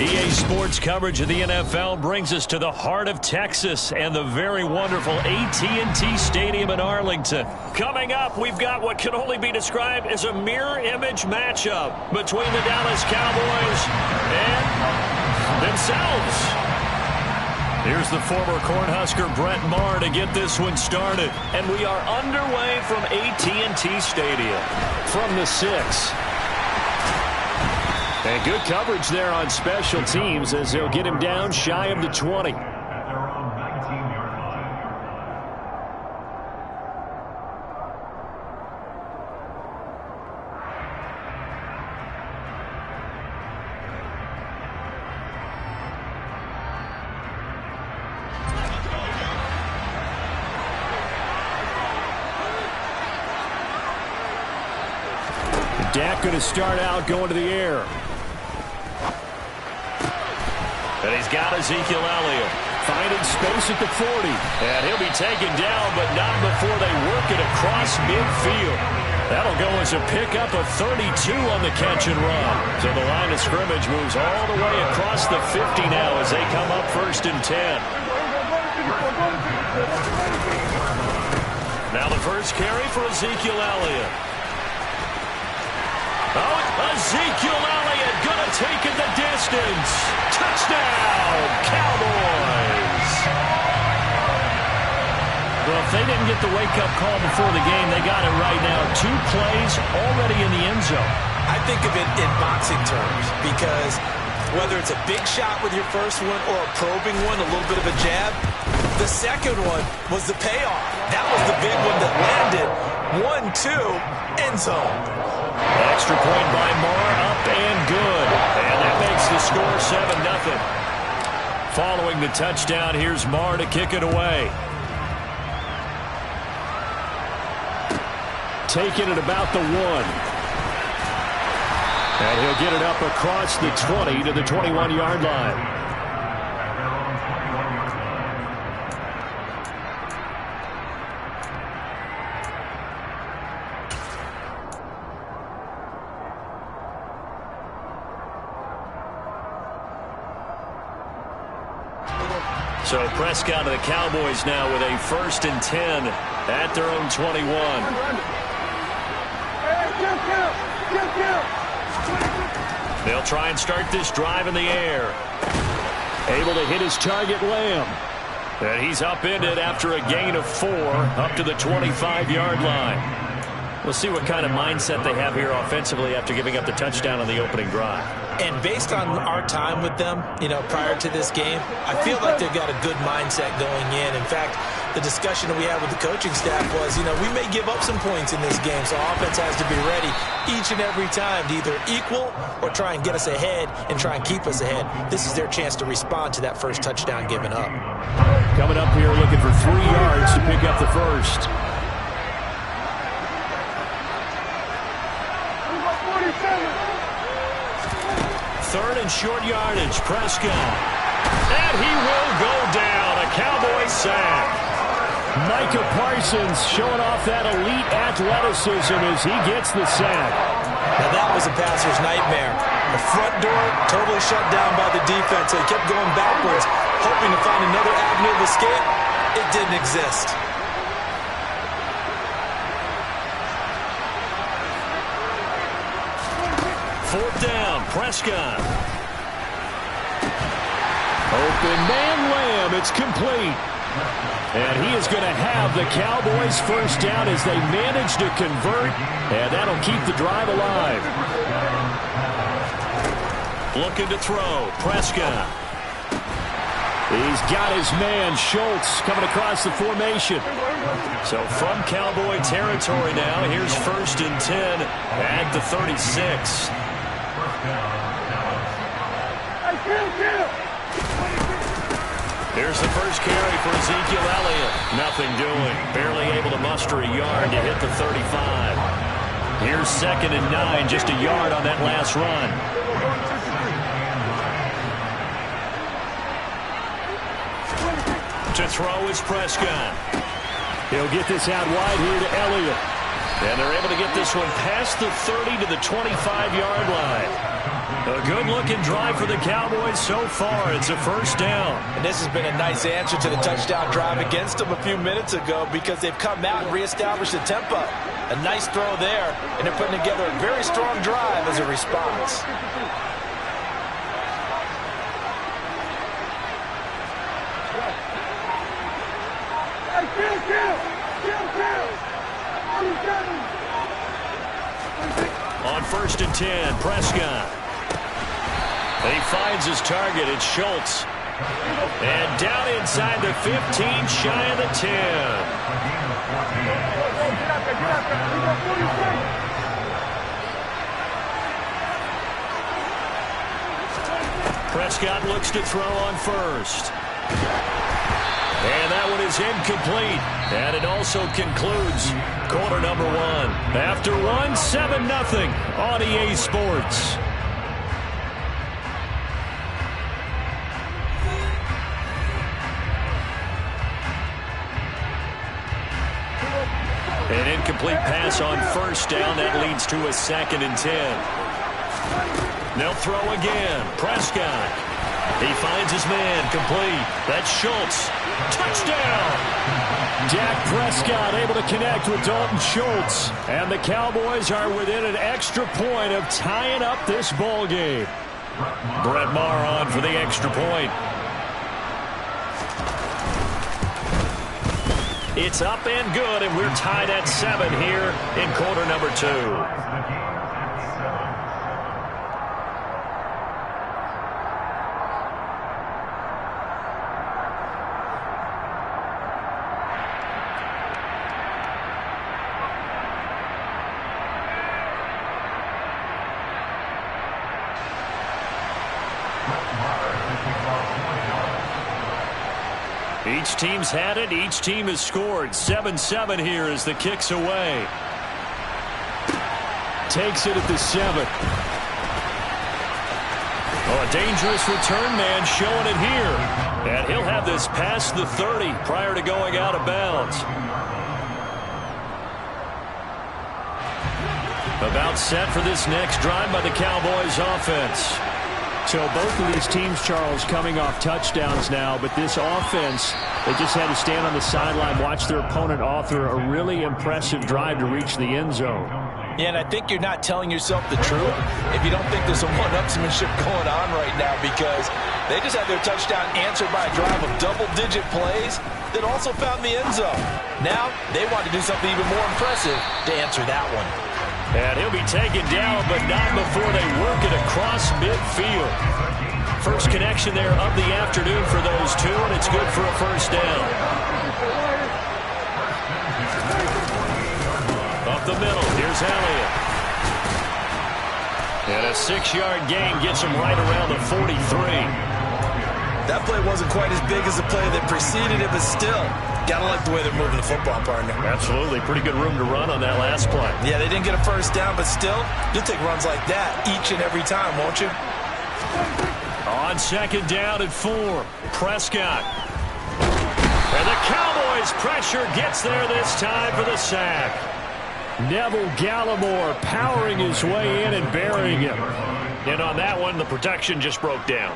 EA Sports coverage of the NFL brings us to the heart of Texas and the very wonderful AT&T Stadium in Arlington. Coming up, we've got what can only be described as a mirror image matchup between the Dallas Cowboys and themselves. Here's the former Cornhusker Brett Maher to get this one started. And we are underway from AT&T Stadium from the 6. And good coverage there on special teams as they'll get him down shy of the 20. Dak going to start out going to the air. And he's got Ezekiel Elliott finding space at the 40. And he'll be taken down, but not before they work it across midfield. That'll go as a pickup of 32 on the catch and run. So the line of scrimmage moves all the way across the 50 now as they come up 1st and 10. Now the first carry for Ezekiel Elliott. Oh, Ezekiel Elliott going to take it the distance. Touchdown, Cowboys. Well, if they didn't get the wake-up call before the game, they got it right now. 2 plays already in the end zone. I think of it in boxing terms because whether it's a big shot with your first one or a probing one, a little bit of a jab, the second one was the payoff. That was the big one that landed. 1-2, end zone. Extra point by Maher, up and good. And that makes the score 7-0. Following the touchdown, here's Maher to kick it away. Taking it about the 1. And he'll get it up across the 20 to the 21-yard line. So Prescott of the Cowboys now with a 1st and 10 at their own 21. They'll try and start this drive in the air. Able to hit his target, Lamb. And he's upended after a gain of 4 up to the 25-yard line. We'll see what kind of mindset they have here offensively after giving up the touchdown on the opening drive. And based on our time with them, prior to this game, I feel like they've got a good mindset going in. In fact, the discussion that we had with the coaching staff was, we may give up some points in this game, so offense has to be ready each and every time to either equal or try and get us ahead and try and keep us ahead. This is their chance to respond to that first touchdown given up. Coming up here looking for 3 yards to pick up the first. 3rd and short yardage, Prescott. And he will go down, a Cowboy sack. Micah Parsons showing off that elite athleticism as he gets the sack. Now that was a passer's nightmare. The front door totally shut down by the defense. They kept going backwards, hoping to find another avenue of escape. It didn't exist. Fourth down, Prescott. Open man, Lamb. It's complete. And he is going to have the Cowboys first down as they manage to convert. And that'll keep the drive alive. Looking to throw, Prescott. He's got his man, Schultz, coming across the formation. So from Cowboy territory now, here's 1st and 10 at the 36. Here's the first carry for Ezekiel Elliott. Nothing doing. Barely able to muster a yard to hit the 35. Here's 2nd and 9, just a yard on that last run. To throw is Prescott. He'll get this out wide here to Elliott. And they're able to get this one past the 30 to the 25-yard line. A good-looking drive for the Cowboys so far. It's a first down. And this has been a nice answer to the touchdown drive against them a few minutes ago because they've come out and reestablished the tempo. A nice throw there, and they're putting together a very strong drive as a response. On 1st and 10, Prescott. He finds his target. It's Schultz. And down inside the 15, shy of the 10. Prescott looks to throw on 1st. And that one is incomplete. And it also concludes quarter number 1. After 7-0 on EA Sports. An incomplete pass on 1st down. That leads to a 2nd and 10. They'll throw again. Prescott. He finds his man. Complete. That's Schultz. Touchdown! Dak Prescott able to connect with Dalton Schultz. And the Cowboys are within an extra point of tying up this ball game. Brett Maher on for the extra point. It's up and good, and we're tied at 7 here in quarter number 2. Each team's had it. Each team has scored. 7-7 here as the kick's away. Takes it at the 7. Oh, a dangerous return man showing it here. And he'll have this past the 30 prior to going out of bounds. About set for this next drive by the Cowboys offense. So both of these teams, Charles, coming off touchdowns now, but this offense, they just had to stand on the sideline, watch their opponent author a really impressive drive to reach the end zone. Yeah, and I think you're not telling yourself the truth if you don't think there's some one-upsmanship going on right now, because they just had their touchdown answered by a drive of double-digit plays that also found the end zone. Now they want to do something even more impressive to answer that one. And he'll be taken down, but not before they work it across midfield. First connection there of the afternoon for those two, and it's good for a first down. Up the middle, here's Elliott. And a 6-yard gain gets him right around the 43. That play wasn't quite as big as the play that preceded it, but still, gotta like the way they're moving the football, partner. Absolutely. Pretty good room to run on that last play. Yeah, they didn't get a first down, but still, you'll take runs like that each and every time, won't you? On 2nd down at 4, Prescott. And the Cowboys' pressure gets there this time for the sack. Neville Gallimore powering his way in and burying him. And on that one, the protection just broke down.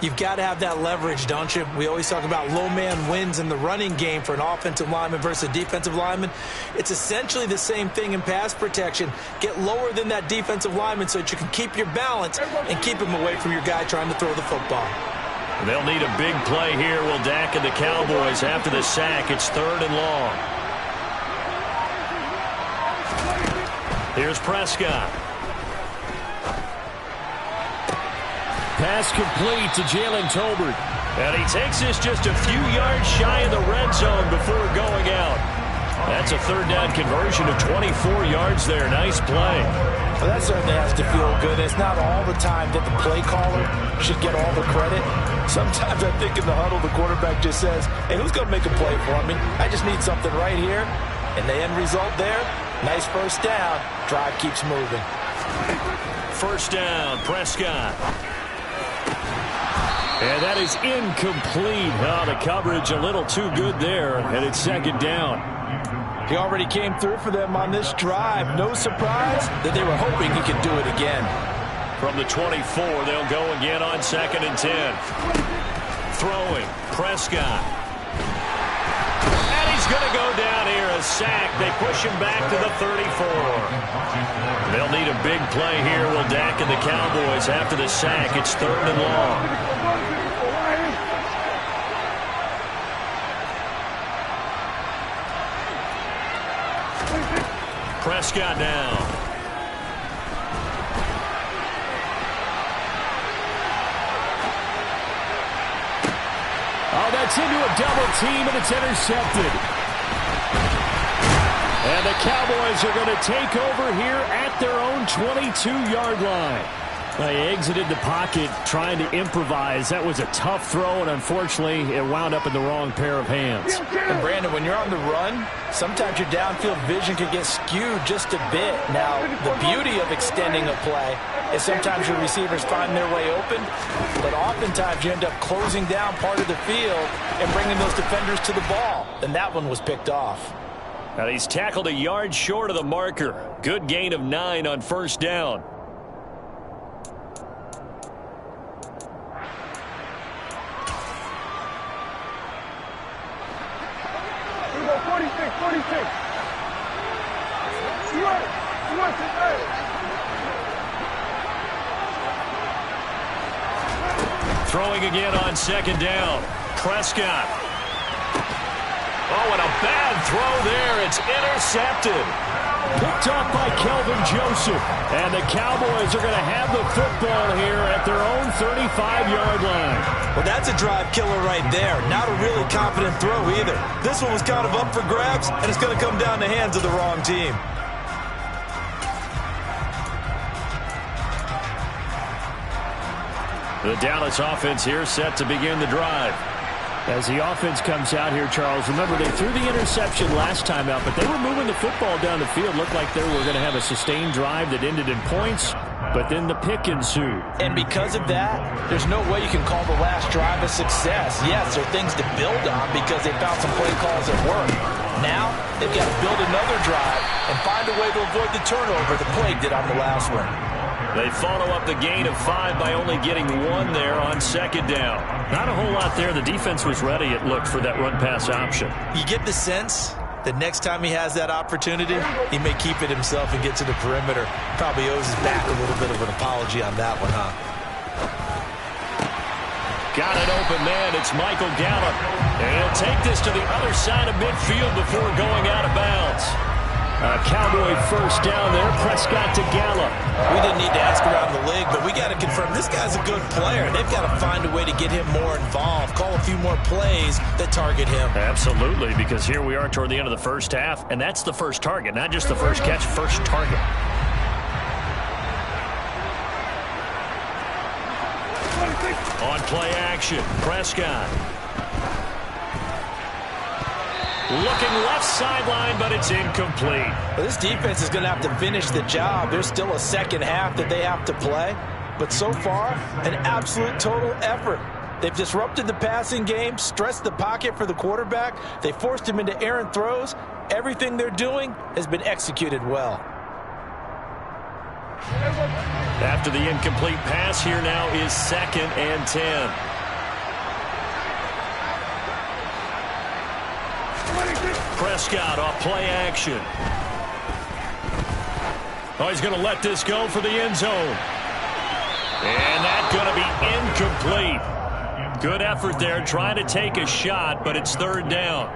You've got to have that leverage, don't you? We always talk about low man wins in the running game for an offensive lineman versus a defensive lineman. It's essentially the same thing in pass protection. Get lower than that defensive lineman so that you can keep your balance and keep him away from your guy trying to throw the football. They'll need a big play here, will Dak and the Cowboys after the sack. It's 3rd and long. Here's Prescott. Pass complete to Jalen Tolbert. And he takes this just a few yards shy of the red zone before going out. That's a 3rd down conversion of 24 yards there. Nice play. Well, that certainly has to feel good. It's not all the time that the play caller should get all the credit. Sometimes I think in the huddle, the quarterback just says, hey, who's going to make a play for me? I just need something right here. And the end result there, nice first down. Drive keeps moving. And that is incomplete. Oh, the coverage a little too good there, and it's second down. He already came through for them on this drive. No surprise that they were hoping he could do it again. From the 24, they'll go again on 2nd and 10. Throwing, Prescott. And he's going to go down here, a sack. They push him back to the 34. They'll need a big play here, will Dak and the Cowboys. After the sack, it's 3rd and long. Prescott now. Oh, that's into a double team, and it's intercepted. And the Cowboys are going to take over here at their own 22-yard line. They exited the pocket trying to improvise. That was a tough throw, and unfortunately, it wound up in the wrong pair of hands. And Brandon, when you're on the run, sometimes your downfield vision can get skewed just a bit. Now, the beauty of extending a play is sometimes your receivers find their way open, but oftentimes you end up closing down part of the field and bringing those defenders to the ball. And that one was picked off. Now he's tackled a yard short of the marker. Good gain of 9 on 1st down. Throwing again on 2nd down. Prescott. Oh, and a bad throw there. It's intercepted. Picked off by Kelvin Joseph. And the Cowboys are going to have the football here at their own 35-yard line. Well, that's a drive killer right there. Not a really confident throw either. This one was kind of up for grabs, and it's going to come down the hands of the wrong team. The Dallas offense here set to begin the drive. As the offense comes out here, Charles, remember they threw the interception last time out, but they were moving the football down the field. Looked like they were going to have a sustained drive that ended in points, but then the pick ensued. And because of that, there's no way you can call the last drive a success. Yes, there are things to build on because they found some play calls that work. Now, they've got to build another drive and find a way to avoid the turnover the Plague did on the last one. They follow up the gain of 5 by only getting 1 there on 2nd down. Not a whole lot there. The defense was ready, it looked, for that run-pass option. You get the sense that next time he has that opportunity, he may keep it himself and get to the perimeter. Probably owes his back a little bit of an apology on that one, huh? Got an open man. It's Michael Gallup. And he'll take this to the other side of midfield before going out of bounds. Cowboy first down there. Prescott to Gallup. We didn't need to ask around the league, but we got to confirm this guy's a good player. They've got to find a way to get him more involved, call a few more plays that target him. Absolutely, because here we are toward the end of the first half, and that's the first target, not just the first catch, first target. On play action, Prescott. Looking left sideline, but it's incomplete. Well, this defense is going to have to finish the job. There's still a second half that they have to play. But so far, an absolute total effort. They've disrupted the passing game, stressed the pocket for the quarterback. They forced him into errant throws. Everything they're doing has been executed well. After the incomplete pass, here now is 2nd and 10. Prescott off play action. Oh, he's going to let this go for the end zone. And that's going to be incomplete. Good effort there, trying to take a shot, but it's 3rd down.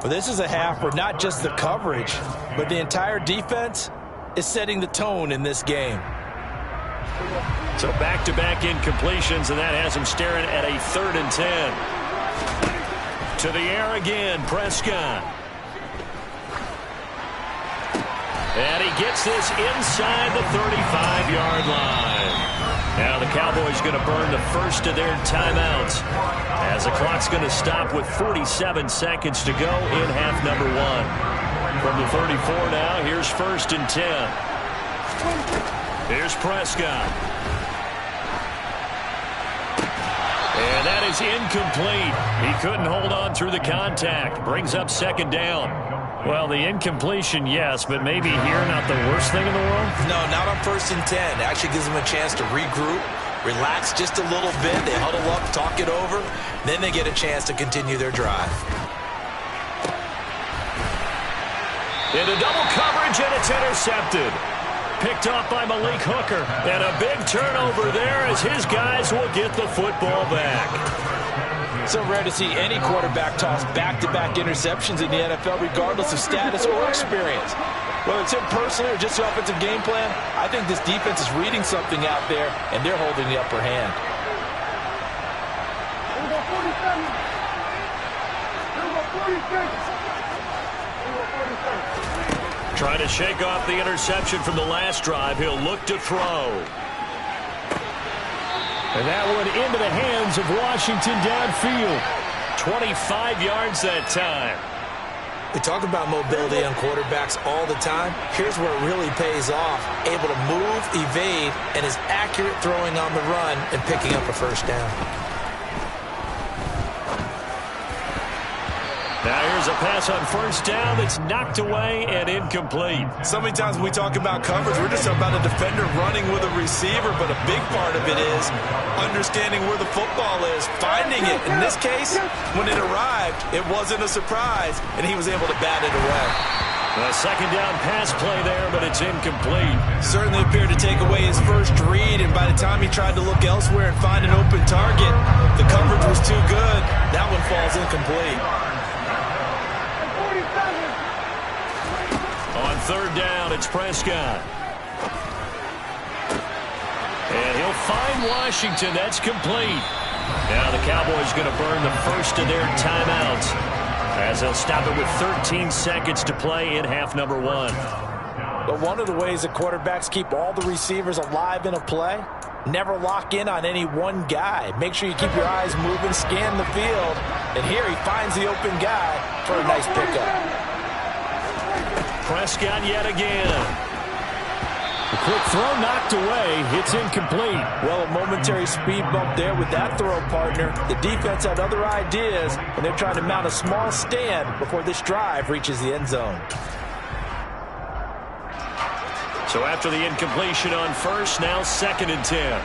Well, this is a half where not just the coverage, but the entire defense is setting the tone in this game. So back-to-back incompletions, and that has him staring at a 3rd and 10. To the air again, Prescott. And he gets this inside the 35-yard line. Now the Cowboys going to burn the first of their timeouts as the clock's going to stop with 47 seconds to go in half number 1. From the 34 now, here's 1st and 10. Here's Prescott. And that is incomplete. He couldn't hold on through the contact. Brings up second down. Well, the incompletion, yes, but maybe here not the worst thing in the world? No, not on 1st and 10. It actually gives them a chance to regroup, relax just a little bit. They huddle up, talk it over. Then they get a chance to continue their drive. Into double coverage, and it's intercepted. Picked off by Malik Hooker. And a big turnover there as his guys will get the football back. So rare to see any quarterback toss back-to-back interceptions in the NFL, regardless of status or experience. Whether it's him personally or just the offensive game plan, I think this defense is reading something out there, and they're holding the upper hand. Trying to shake off the interception from the last drive. He'll look to throw. And that one into the hands of Washington downfield. 25 yards that time. We talk about mobility on quarterbacks all the time. Here's where it really pays off. Able to move, evade, and is accurate throwing on the run and picking up a first down. Now here's a pass on first down that's knocked away and incomplete. So many times when we talk about coverage, we're just about a defender running with a receiver, but a big part of it is understanding where the football is, finding it. In this case, when it arrived, it wasn't a surprise, and he was able to bat it away. A second down pass play there, but it's incomplete. Certainly appeared to take away his first read, and by the time he tried to look elsewhere and find an open target, the coverage was too good. That one falls incomplete. On third down, it's Prescott. And he'll find Washington. That's complete. Now the Cowboys going to burn the first of their timeouts as they'll stop it with 13 seconds to play in half number one. But one of the ways that quarterbacks keep all the receivers alive in a play, never lock in on any one guy. Make sure you keep your eyes moving, scan the field. And here he finds the open guy for a nice pickup. Prescott yet again. The quick throw knocked away. It's incomplete. Well, a momentary speed bump there with that throw, partner. The defense had other ideas, and they're trying to mount a small stand before this drive reaches the end zone. So after the incompletion on first, now 2nd and 10.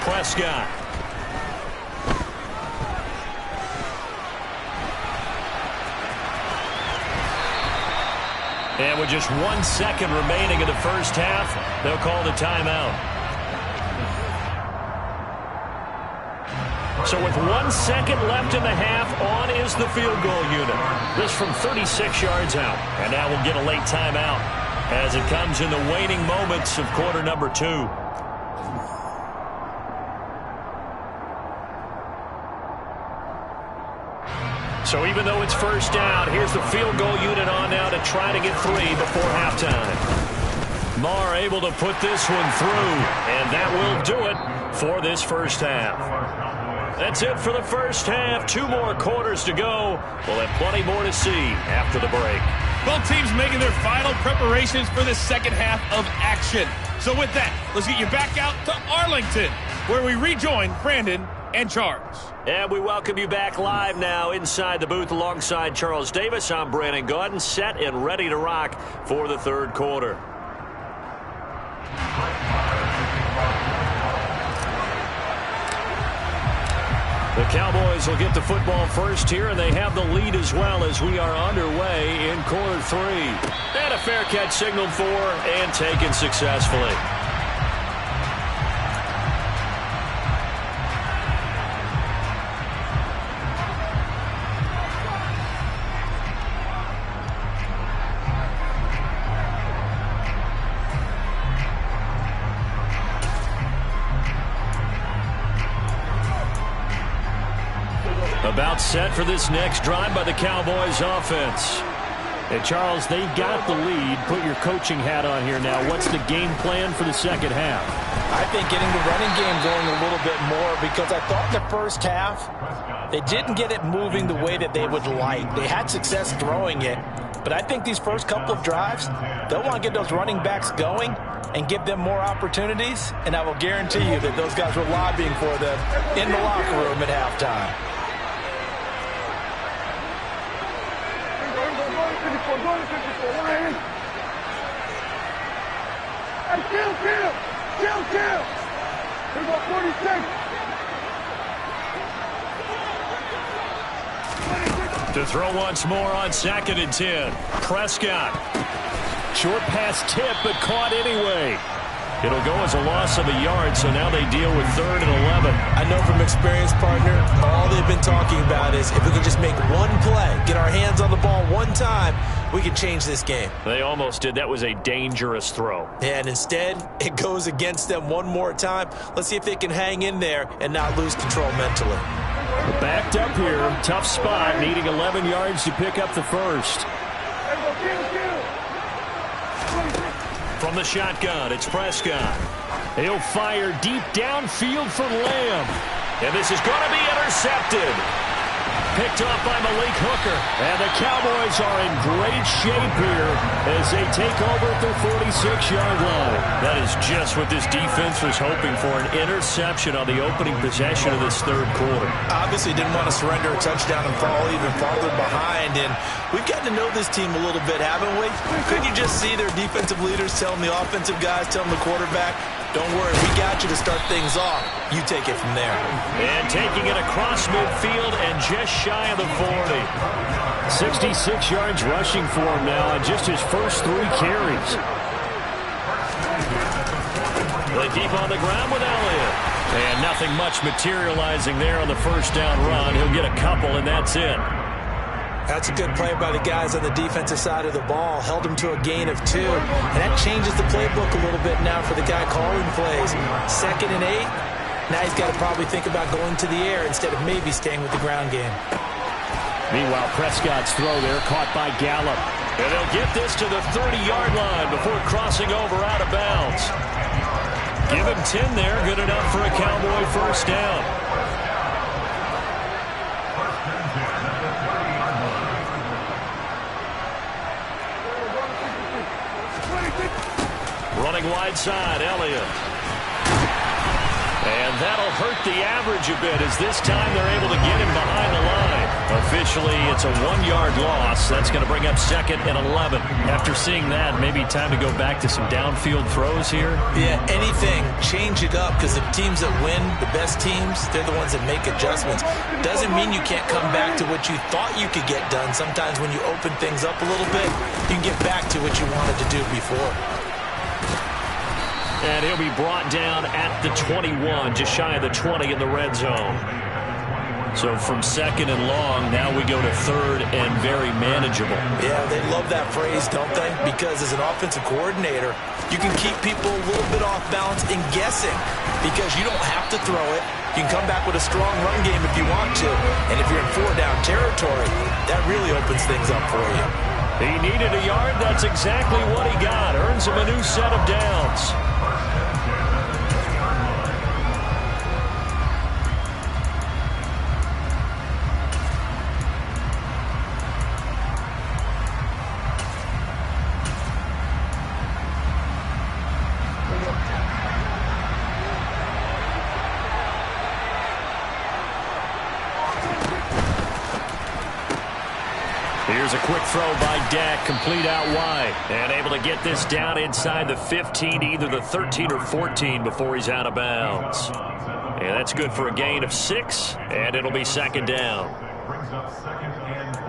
Prescott. And with just 1 second remaining in the first half, they'll call the timeout. So with 1 second left in the half, on is the field goal unit. This from 36 yards out. And now we'll get a late timeout as it comes in the waning moments of quarter number 2. So even though it's first down, here's the field goal unit on now to try to get 3 before halftime. Maher able to put this one through, and that will do it for this first half. That's it for the first half. 2 more quarters to go. We'll have plenty more to see after the break. Both teams making their final preparations for the second half of action. So with that, let's get you back out to Arlington, where we rejoin Brandon and Charles. And we welcome you back live now inside the booth alongside Charles Davis. I'm Brandon Gaudin, set and ready to rock for the third quarter. The Cowboys will get the football first here, and they have the lead as well as we are underway in quarter 3. And a fair catch signaled for and taken successfully. About set for this next drive by the Cowboys offense. And Charles, they got the lead. Put your coaching hat on here now. What's the game plan for the second half? I think getting the running game going a little bit more, because I thought the first half they didn't get it moving the way that they would like. They had success throwing it, but I think these first couple of drives, they'll want to get those running backs going and give them more opportunities, and I will guarantee you that those guys were lobbying for them in the locker room at halftime. Kill! Here's about 46. To throw once more on 2nd and 10. Prescott. Short pass tip, but caught anyway. It'll go as a loss of a yard, so now they deal with 3rd and 11. I know from experience, partner, all they've been talking about is if we can just make one play, get our hands on the ball one time, we can change this game. They almost did. That was a dangerous throw. And instead, it goes against them one more time. Let's see if they can hang in there and not lose control mentally. Backed up here. Tough spot, needing 11 yards to pick up the first. From the shotgun, it's Prescott. He'll fire deep downfield for Lamb. And this is going to be intercepted. Picked off by Malik Hooker. And the Cowboys are in great shape here as they take over at their 46-yard line. That is just what this defense was hoping for, an interception on the opening possession of this third quarter. Obviously didn't want to surrender a touchdown and fall even farther behind. And we've gotten to know this team a little bit, haven't we? Couldn't you just see their defensive leaders telling the offensive guys, telling the quarterback, don't worry, we got you to start things off. You take it from there. And taking it across midfield and just shy of the 40. 66 yards rushing for him now on just his first 3 carries. They keep on the ground with Elliott. And nothing much materializing there on the first down run. He'll get a couple, and that's it. That's a good play by the guys on the defensive side of the ball. Held him to a gain of 2. And that changes the playbook a little bit now for the guy calling plays. 2nd and 8. Now he's got to probably think about going to the air instead of maybe staying with the ground game. Meanwhile, Prescott's throw there caught by Gallup. And they'll get this to the 30-yard line before crossing over out of bounds. Give him 10 there. Good enough for a Cowboy first down. Running wide side, Elliott. And that'll hurt the average a bit as this time they're able to get him behind the line. Officially, it's a 1-yard loss. That's going to bring up 2nd and 11. After seeing that, maybe time to go back to some downfield throws here. Yeah, anything. Change it up, because the teams that win, the best teams, they're the ones that make adjustments. Doesn't mean you can't come back to what you thought you could get done. Sometimes when you open things up a little bit, you can get back to what you wanted to do before. And he'll be brought down at the 21, just shy of the 20 in the red zone. So from 2nd and long, now we go to 3rd and very manageable. Yeah, they love that phrase, don't they? Because as an offensive coordinator, you can keep people a little bit off balance and guessing, because you don't have to throw it. You can come back with a strong run game if you want to. And if you're in 4-down territory, that really opens things up for you. He needed a yard. That's exactly what he got. Earns him a new set of downs. Here's a quick throw by Dak, complete out wide. And able to get this down inside the 15, either the 13 or 14 before he's out of bounds. And that's good for a gain of 6, and it'll be 2nd down. Brings up 2nd and 4.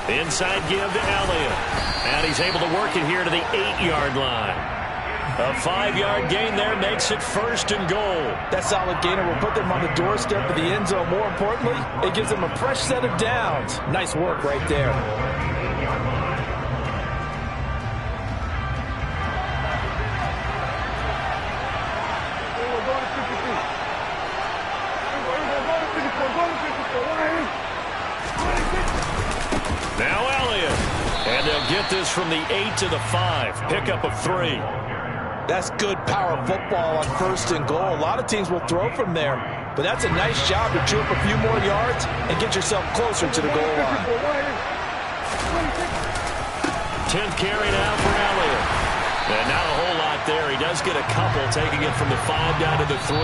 Inside give to Elliott. And he's able to work it here to the 8-yard line. A 5-yard gain there makes it 1st and goal. That solid gainer will put them on the doorstep of the end zone. More importantly, it gives them a fresh set of downs. Nice work right there. convert this from the 8 to the 5. Pickup of 3. That's good power football on 1st and goal. A lot of teams will throw from there, but that's a nice job to chew up a few more yards and get yourself closer to the goal line. 10th carry now for Elliott. And not a whole lot there. He does get a couple, taking it from the 5 down to the 3.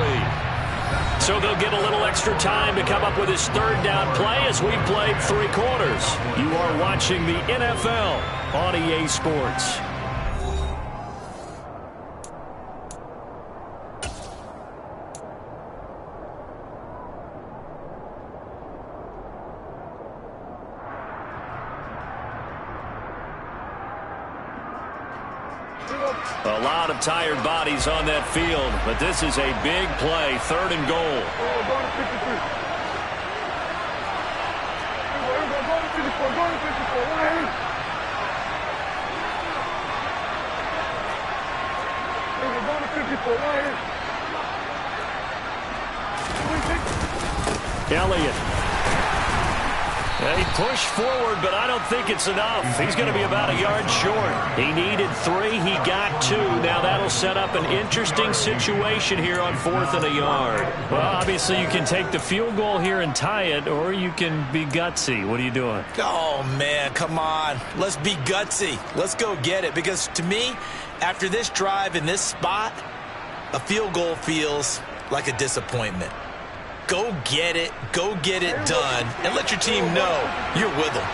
So they'll get a little extra time to come up with his 3rd down play as we've played 3 quarters. You are watching the NFL on EA Sports. A lot of tired bodies on that field, but this is a big play, 3rd and goal. Elliott. He pushed forward, but I don't think it's enough. He's going to be about a yard short. He needed 3. He got 2. Now that'll set up an interesting situation here on 4th and a yard. Well, obviously you can take the field goal here and tie it, or you can be gutsy. What are you doing? Oh, man, come on. Let's be gutsy. Let's go get it. Because to me, after this drive in this spot, a field goal feels like a disappointment. Go get it done, and let your team know you're with them.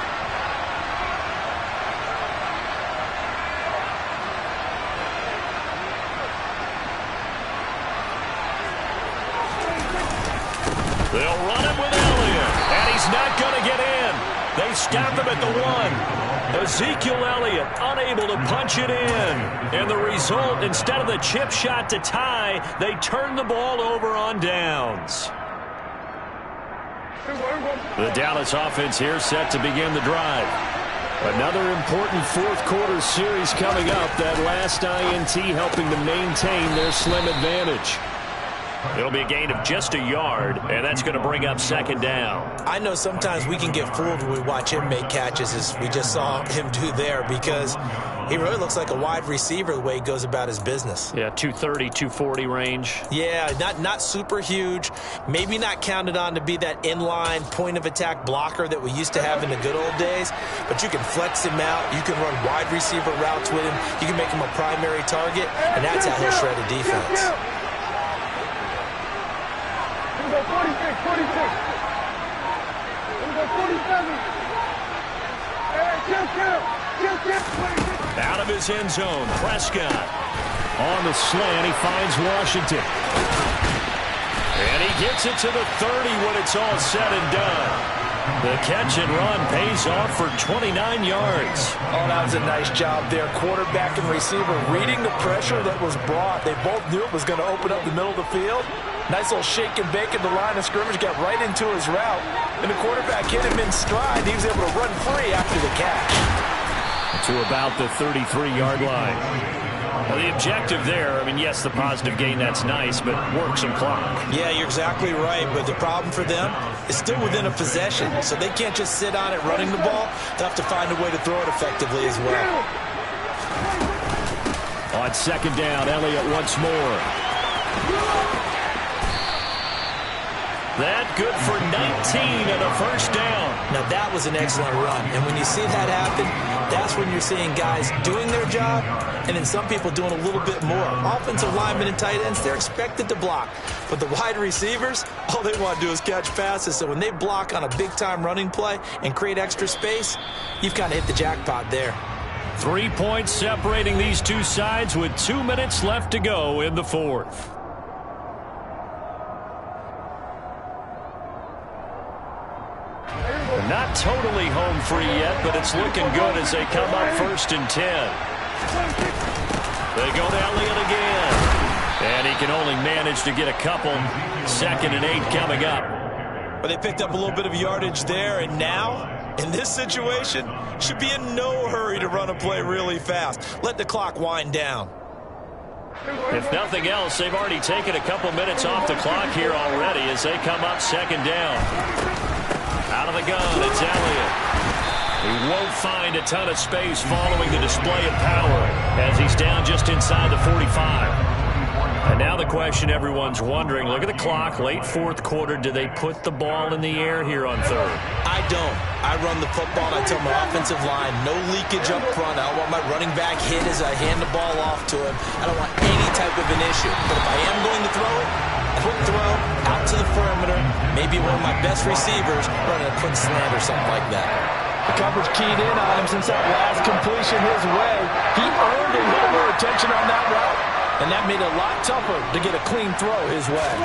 They'll run it with Elliott, and he's not going to get in. They stop him at the 1. Ezekiel Elliott unable to punch it in. And the result, instead of the chip shot to tie, they turn the ball over on downs. The Dallas offense here set to begin the drive. Another important 4th quarter series coming up. That last INT helping to maintain their slim advantage. It'll be a gain of just a yard, and that's going to bring up 2nd down. I know sometimes we can get fooled when we watch him make catches, as we just saw him do there, because he really looks like a wide receiver the way he goes about his business. Yeah, 230, 240 range. Yeah, not super huge. Maybe not counted on to be that inline point-of-attack blocker that we used to have in the good old days, but you can flex him out. You can run wide receiver routes with him. You can make him a primary target, and that's how he'll shred a defense. 46. 47. Out of his end zone, Prescott. On the slant, he finds Washington. And he gets it to the 30 when it's all said and done. The catch and run pays off for 29 yards. Oh, that was a nice job there. Quarterback and receiver reading the pressure that was brought. They both knew it was going to open up the middle of the field. Nice little shake and bake at the line of scrimmage, got right into his route. And the quarterback hit him in stride. He was able to run free after the catch. To about the 33-yard line. Well, the objective there, I mean, yes, the positive gain, that's nice, but work some clock. Yeah, you're exactly right, but the problem for them is still within a possession, so they can't just sit on it running the ball. They'll have to find a way to throw it effectively as well. On 2nd down, Elliott once more. That good for 19 and a 1st down. Now, that was an excellent run, and when you see that happen, that's when you're seeing guys doing their job and then some people doing a little bit more. Offensive linemen and tight ends, they're expected to block. But the wide receivers, all they want to do is catch passes. So when they block on a big-time running play and create extra space, you've kind of hit the jackpot there. 3 points separating these two sides with 2 minutes left to go in the 4th. Not totally home free yet, but it's looking good as they come up 1st and 10. They go to Elliott again. And he can only manage to get a couple. 2nd and 8 coming up. But they picked up a little bit of yardage there, and now, in this situation, should be in no hurry to run a play really fast. Let the clock wind down. If nothing else, they've already taken a couple minutes off the clock here already as they come up 2nd down. Out of the gun, it's Elliott. He won't find a ton of space following the display of power as he's down just inside the 45. And now the question everyone's wondering, look at the clock, late fourth quarter, do they put the ball in the air here on third? I don't. I run the football, and I tell my offensive line, no leakage up front. I don't want my running back hit as I hand the ball off to him. I don't want any type of an issue. But if I am going to throw it, quick throw, out to the perimeter, maybe one of my best receivers running a quick slant or something like that. The coverage keyed in on him since that last completion his way. He earned a little more attention on that route, and that made it a lot tougher to get a clean throw his way.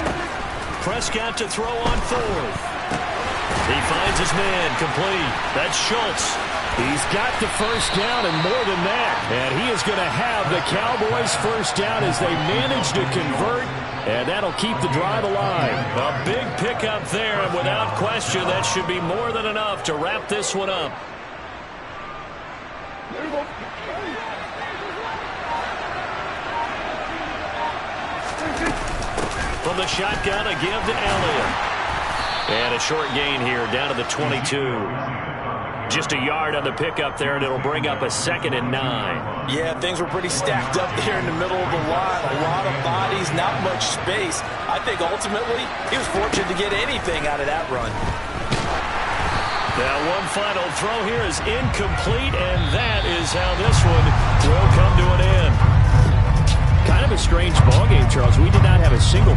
Prescott to throw on fourth. He finds his man complete. That's Schultz. He's got the first down and more than that. And he is going to have the Cowboys first down as they manage to convert. And that'll keep the drive alive. A big pickup there, and without question, that should be more than enough to wrap this one up. From the shotgun, a give to Elliott. And a short gain here, down to the 22. Just a yard on the pickup there, and it'll bring up a 2nd and 9. Yeah, things were pretty stacked up there in the middle of the line. A lot of bodies, not much space. I think ultimately he was fortunate to get anything out of that run. Now one final throw here is incomplete, and that is how this one will come to an end. Kind of a strange ballgame, Charles. We did not have a single